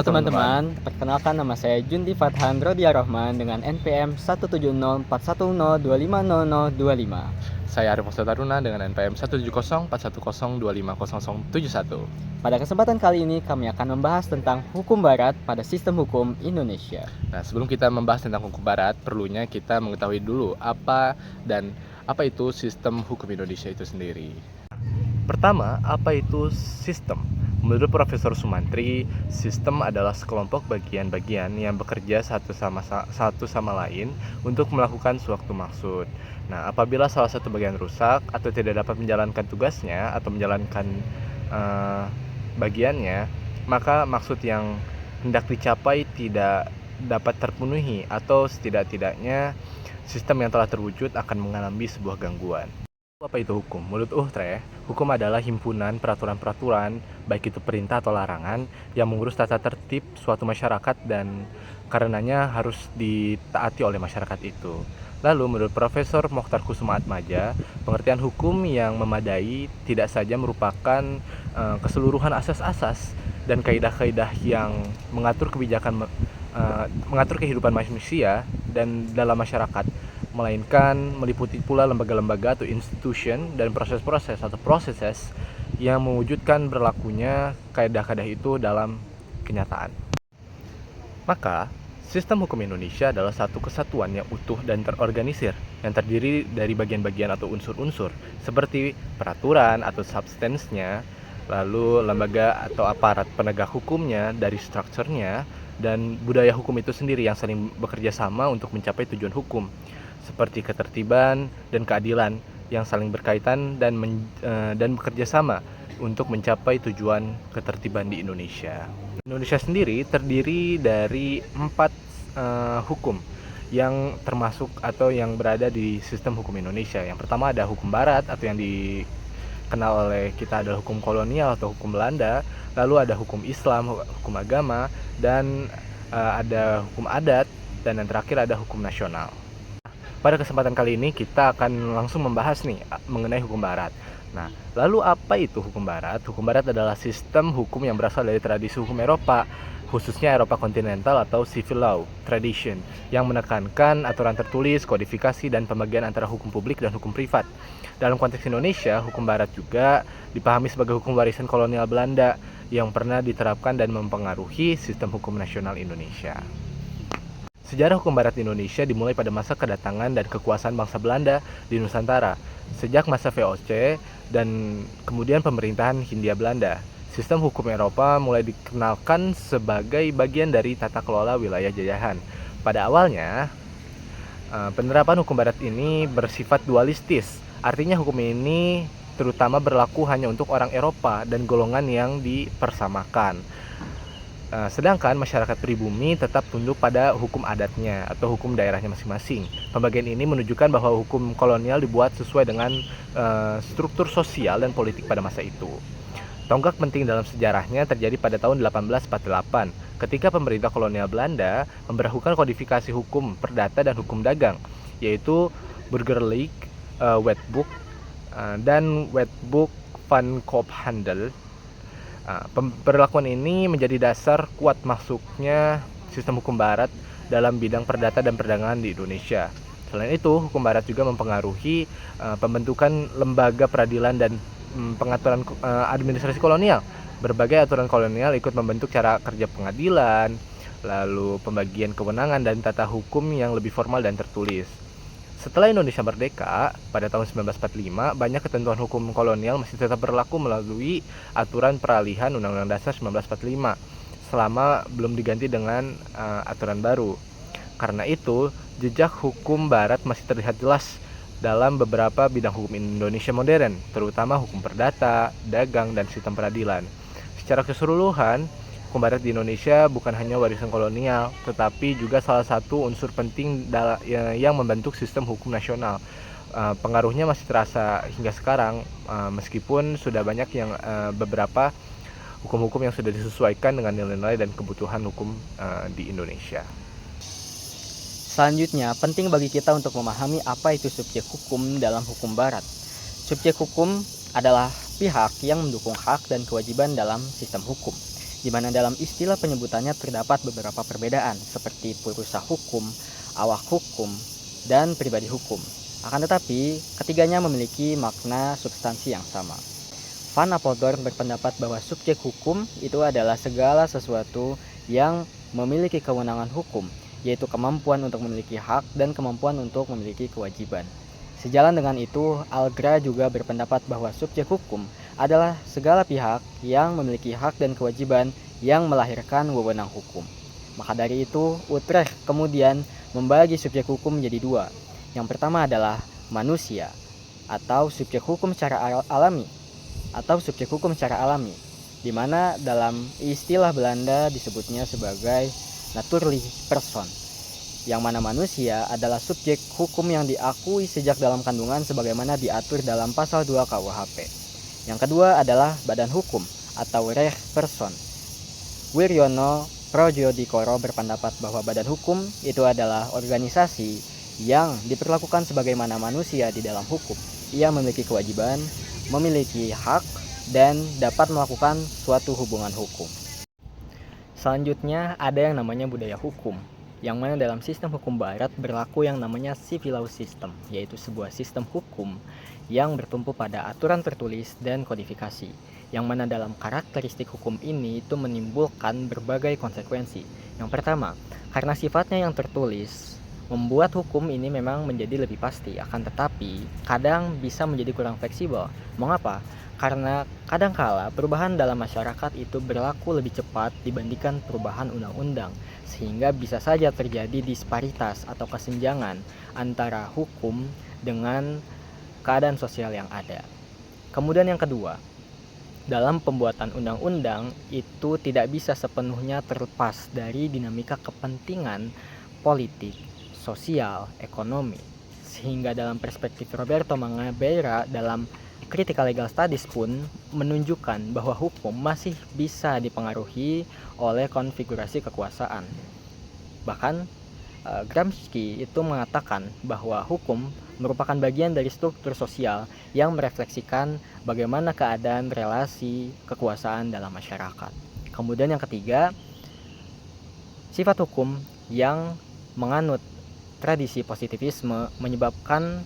Halo teman-teman, perkenalkan nama saya Jundi Fathan Rodia Rohman dengan NPM 1704110250025. Saya Arif Musa Taruna dengan NPM 1704110250071. Pada kesempatan kali ini kami akan membahas tentang hukum barat pada sistem hukum Indonesia. Nah, sebelum kita membahas tentang hukum barat, perlunya kita mengetahui dulu apa itu sistem hukum Indonesia itu sendiri. Pertama, apa itu sistem? Menurut Profesor Sumantri, sistem adalah sekelompok bagian-bagian yang bekerja satu sama lain untuk melakukan suatu maksud. Nah, apabila salah satu bagian rusak atau tidak dapat menjalankan tugasnya atau menjalankan bagiannya, maka maksud yang hendak dicapai tidak dapat terpenuhi atau setidak-tidaknya sistem yang telah terwujud akan mengalami sebuah gangguan. Apa itu hukum? Menurut Uhtre, hukum adalah himpunan peraturan-peraturan, baik itu perintah atau larangan, yang mengurus tata tertib suatu masyarakat dan karenanya harus ditaati oleh masyarakat itu. Lalu menurut Profesor Mokhtar Kusumaatmadja, pengertian hukum yang memadai tidak saja merupakan keseluruhan asas-asas dan kaidah-kaidah yang mengatur mengatur kehidupan manusia dan dalam masyarakat, melainkan meliputi pula lembaga-lembaga atau institution dan proses-proses atau processes yang mewujudkan berlakunya kaidah-kaidah itu dalam kenyataan. Maka, sistem hukum Indonesia adalah satu kesatuan yang utuh dan terorganisir, yang terdiri dari bagian-bagian atau unsur-unsur, seperti peraturan atau substance-nya, lalu lembaga atau aparat penegak hukumnya dari strukturnya, dan budaya hukum itu sendiri yang saling bekerja sama untuk mencapai tujuan hukum, seperti ketertiban dan keadilan yang saling berkaitan dan bekerja sama untuk mencapai tujuan ketertiban di Indonesia. Indonesia sendiri terdiri dari 4 hukum yang termasuk atau yang berada di sistem hukum Indonesia. Yang pertama ada hukum barat atau yang dikenal oleh kita adalah hukum kolonial atau hukum Belanda. Lalu ada hukum Islam, hukum agama, dan ada hukum adat, dan yang terakhir ada hukum nasional. Pada kesempatan kali ini kita akan langsung membahas mengenai hukum barat. Nah, lalu apa itu hukum barat? Hukum barat adalah sistem hukum yang berasal dari tradisi hukum Eropa, khususnya Eropa kontinental atau civil law tradition, yang menekankan aturan tertulis, kodifikasi, dan pembagian antara hukum publik dan hukum privat. Dalam konteks Indonesia, hukum barat juga dipahami sebagai hukum warisan kolonial Belanda yang pernah diterapkan dan mempengaruhi sistem hukum nasional Indonesia. Sejarah hukum barat di Indonesia dimulai pada masa kedatangan dan kekuasaan bangsa Belanda di Nusantara. Sejak masa VOC dan kemudian pemerintahan Hindia Belanda, sistem hukum Eropa mulai dikenalkan sebagai bagian dari tata kelola wilayah jajahan. Pada awalnya, penerapan hukum barat ini bersifat dualistis. Artinya hukum ini terutama berlaku hanya untuk orang Eropa dan golongan yang dipersamakan. Sedangkan masyarakat pribumi tetap tunduk pada hukum adatnya atau hukum daerahnya masing-masing. Pembagian ini menunjukkan bahwa hukum kolonial dibuat sesuai dengan struktur sosial dan politik pada masa itu. Tonggak penting dalam sejarahnya terjadi pada tahun 1848, ketika pemerintah kolonial Belanda memberlakukan kodifikasi hukum perdata dan hukum dagang, yaitu Burgerlijk Wetboek dan Wetboek van Koophandel. Pemberlakuan ini menjadi dasar kuat masuknya sistem hukum barat dalam bidang perdata dan perdagangan di Indonesia. Selain itu, hukum barat juga mempengaruhi pembentukan lembaga peradilan dan pengaturan administrasi kolonial. Berbagai aturan kolonial ikut membentuk cara kerja pengadilan, lalu pembagian kewenangan dan tata hukum yang lebih formal dan tertulis. Setelah Indonesia merdeka pada tahun 1945, banyak ketentuan hukum kolonial masih tetap berlaku melalui aturan peralihan Undang-Undang Dasar 1945 selama belum diganti dengan aturan baru. Karena itu, jejak hukum barat masih terlihat jelas dalam beberapa bidang hukum Indonesia modern, terutama hukum perdata, dagang, dan sistem peradilan. Secara keseluruhan, hukum barat di Indonesia bukan hanya warisan kolonial, tetapi juga salah satu unsur penting yang membentuk sistem hukum nasional. Pengaruhnya masih terasa hingga sekarang, meskipun sudah banyak yang beberapa hukum-hukum yang sudah disesuaikan dengan nilai-nilai dan kebutuhan hukum di Indonesia. Selanjutnya, penting bagi kita untuk memahami apa itu subjek hukum dalam hukum barat. Subjek hukum adalah pihak yang mendukung hak dan kewajiban dalam sistem hukum. di mana dalam istilah penyebutannya terdapat beberapa perbedaan seperti purusa hukum, awak hukum, dan pribadi hukum. Akan tetapi, ketiganya memiliki makna substansi yang sama. Van Apeldoorn berpendapat bahwa subjek hukum itu adalah segala sesuatu yang memiliki kewenangan hukum, yaitu kemampuan untuk memiliki hak dan kemampuan untuk memiliki kewajiban. Sejalan dengan itu, Algra juga berpendapat bahwa subjek hukum adalah segala pihak yang memiliki hak dan kewajiban yang melahirkan wewenang hukum. Maka dari itu, Utrecht kemudian membagi subjek hukum menjadi dua. Yang pertama adalah manusia atau subjek hukum secara alami di mana dalam istilah Belanda disebutnya sebagai naturlich persoon, yang mana manusia adalah subjek hukum yang diakui sejak dalam kandungan sebagaimana diatur dalam pasal 2 KUHP. Yang kedua adalah badan hukum atau rechtspersoon. Wiryono Projodikoro berpendapat bahwa badan hukum itu adalah organisasi yang diperlakukan sebagaimana manusia di dalam hukum. Ia memiliki kewajiban, memiliki hak, dan dapat melakukan suatu hubungan hukum. Selanjutnya ada yang namanya budaya hukum, yang mana dalam sistem hukum barat berlaku yang namanya civil law system, yaitu sebuah sistem hukum yang bertumpu pada aturan tertulis dan kodifikasi, yang mana dalam karakteristik hukum ini itu menimbulkan berbagai konsekuensi. Yang pertama, karena sifatnya yang tertulis, membuat hukum ini memang menjadi lebih pasti, akan tetapi kadang bisa menjadi kurang fleksibel. Mengapa? Karena kadangkala perubahan dalam masyarakat itu berlaku lebih cepat dibandingkan perubahan undang-undang, sehingga bisa saja terjadi disparitas atau kesenjangan antara hukum dengan keadaan sosial yang ada. Kemudian yang kedua, dalam pembuatan undang-undang itu tidak bisa sepenuhnya terlepas dari dinamika kepentingan politik, sosial, ekonomi. Sehingga dalam perspektif Roberto Mangabeira dalam Critical Legal Studies pun menunjukkan bahwa hukum masih bisa dipengaruhi oleh konfigurasi kekuasaan. Bahkan Gramsci itu mengatakan bahwa hukum merupakan bagian dari struktur sosial yang merefleksikan bagaimana keadaan relasi kekuasaan dalam masyarakat. Kemudian yang ketiga, sifat hukum yang menganut tradisi positivisme menyebabkan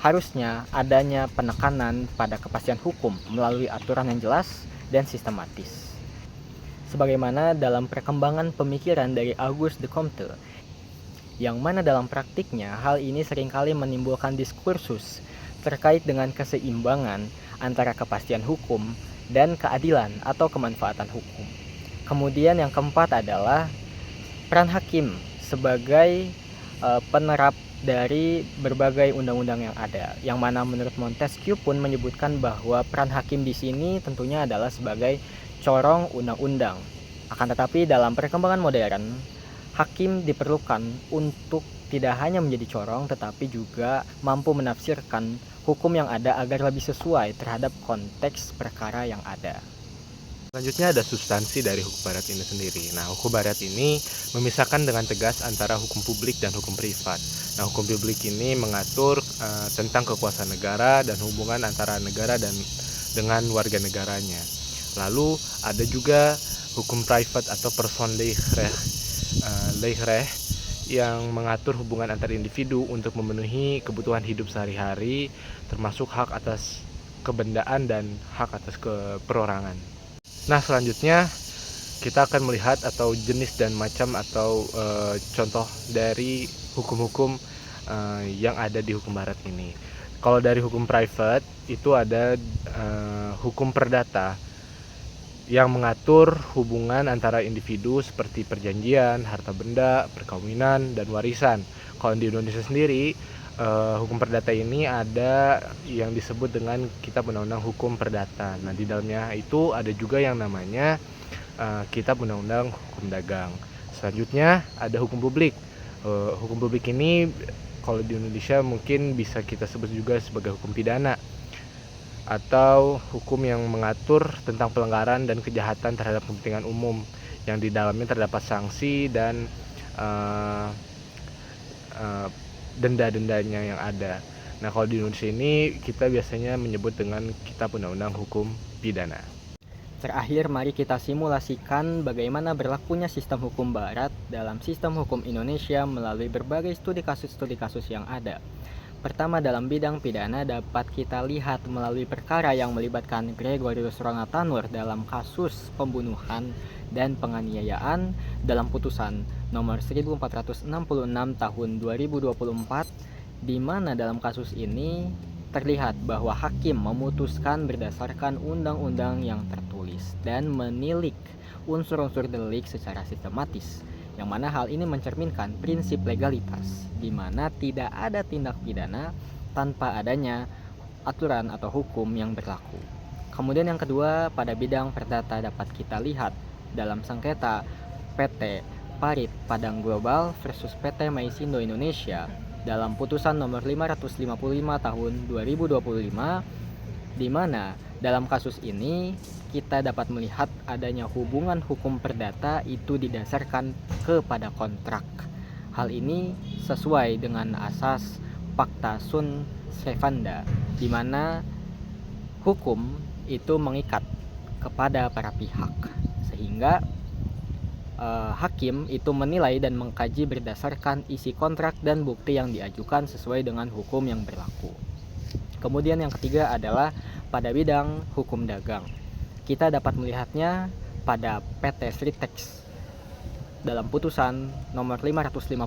harusnya adanya penekanan pada kepastian hukum melalui aturan yang jelas dan sistematis. Sebagaimana dalam perkembangan pemikiran dari Auguste de Comte, yang mana dalam praktiknya hal ini seringkali menimbulkan diskursus terkait dengan keseimbangan antara kepastian hukum dan keadilan atau kemanfaatan hukum. Kemudian yang keempat adalah peran hakim sebagai penerap dari berbagai undang-undang yang ada, yang mana menurut Montesquieu pun menyebutkan bahwa peran hakim di sini tentunya adalah sebagai corong undang-undang. Akan tetapi dalam perkembangan modern, hakim diperlukan untuk tidak hanya menjadi corong tetapi juga mampu menafsirkan hukum yang ada agar lebih sesuai terhadap konteks perkara yang ada. Selanjutnya ada substansi dari hukum barat ini sendiri. Nah, hukum barat ini memisahkan dengan tegas antara hukum publik dan hukum privat. Nah, hukum publik ini mengatur tentang kekuasaan negara dan hubungan antara negara dan dengan warga negaranya. Lalu ada juga hukum private atau persoonlijkrecht yang mengatur hubungan antar individu untuk memenuhi kebutuhan hidup sehari-hari, termasuk hak atas kebendaan dan hak atas perorangan. Nah, selanjutnya kita akan melihat atau jenis dan macam atau contoh dari hukum-hukum yang ada di hukum barat ini. Kalau dari hukum private itu ada hukum perdata yang mengatur hubungan antara individu seperti perjanjian, harta benda, perkawinan, dan warisan. Kalau di Indonesia sendiri, hukum perdata ini ada yang disebut dengan Kitab Undang-Undang Hukum Perdata. Nah, di dalamnya itu ada juga yang namanya Kitab Undang-Undang Hukum Dagang. Selanjutnya ada hukum publik. Hukum publik ini kalau di Indonesia mungkin bisa kita sebut juga sebagai hukum pidana atau hukum yang mengatur tentang pelanggaran dan kejahatan terhadap kepentingan umum, yang di dalamnya terdapat sanksi dan denda-dendanya yang ada. Nah, kalau di Indonesia ini kita biasanya menyebut dengan Kitab Undang-Undang Hukum Pidana. Terakhir, mari kita simulasikan bagaimana berlakunya sistem hukum Barat dalam sistem hukum Indonesia melalui berbagai studi kasus yang ada. Pertama, dalam bidang pidana dapat kita lihat melalui perkara yang melibatkan Gregorius Rongatanur dalam kasus pembunuhan dan penganiayaan dalam putusan nomor 1466 tahun 2024, di mana dalam kasus ini terlihat bahwa hakim memutuskan berdasarkan undang-undang yang tertulis dan menilik unsur-unsur delik secara sistematis, yang mana hal ini mencerminkan prinsip legalitas, di mana tidak ada tindak pidana tanpa adanya aturan atau hukum yang berlaku. Kemudian yang kedua, pada bidang perdata dapat kita lihat dalam sengketa PT Parit Padang Global versus PT Maisindo Indonesia dalam putusan nomor 555 tahun 2025, di mana dalam kasus ini kita dapat melihat adanya hubungan hukum perdata itu didasarkan kepada kontrak. Hal ini sesuai dengan asas Pacta Sunt Servanda, di mana hukum itu mengikat kepada para pihak, sehingga hakim itu menilai dan mengkaji berdasarkan isi kontrak dan bukti yang diajukan sesuai dengan hukum yang berlaku. Kemudian yang ketiga adalah pada bidang hukum dagang. Kita dapat melihatnya pada PT Sritex dalam putusan nomor 556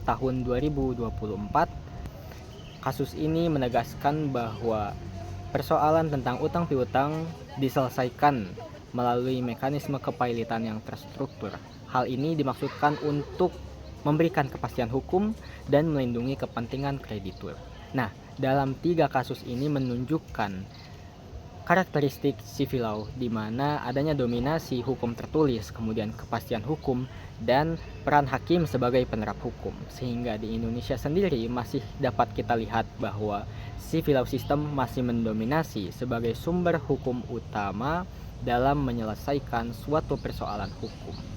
tahun 2024. Kasus ini menegaskan bahwa persoalan tentang utang piutang diselesaikan melalui mekanisme kepailitan yang terstruktur. Hal ini dimaksudkan untuk memberikan kepastian hukum dan melindungi kepentingan kreditur. Nah, dalam 3 kasus ini menunjukkan karakteristik civil law, di mana adanya dominasi hukum tertulis, kemudian kepastian hukum, dan peran hakim sebagai penerap hukum. Sehingga di Indonesia sendiri masih dapat kita lihat bahwa civil law system masih mendominasi sebagai sumber hukum utama dalam menyelesaikan suatu persoalan hukum.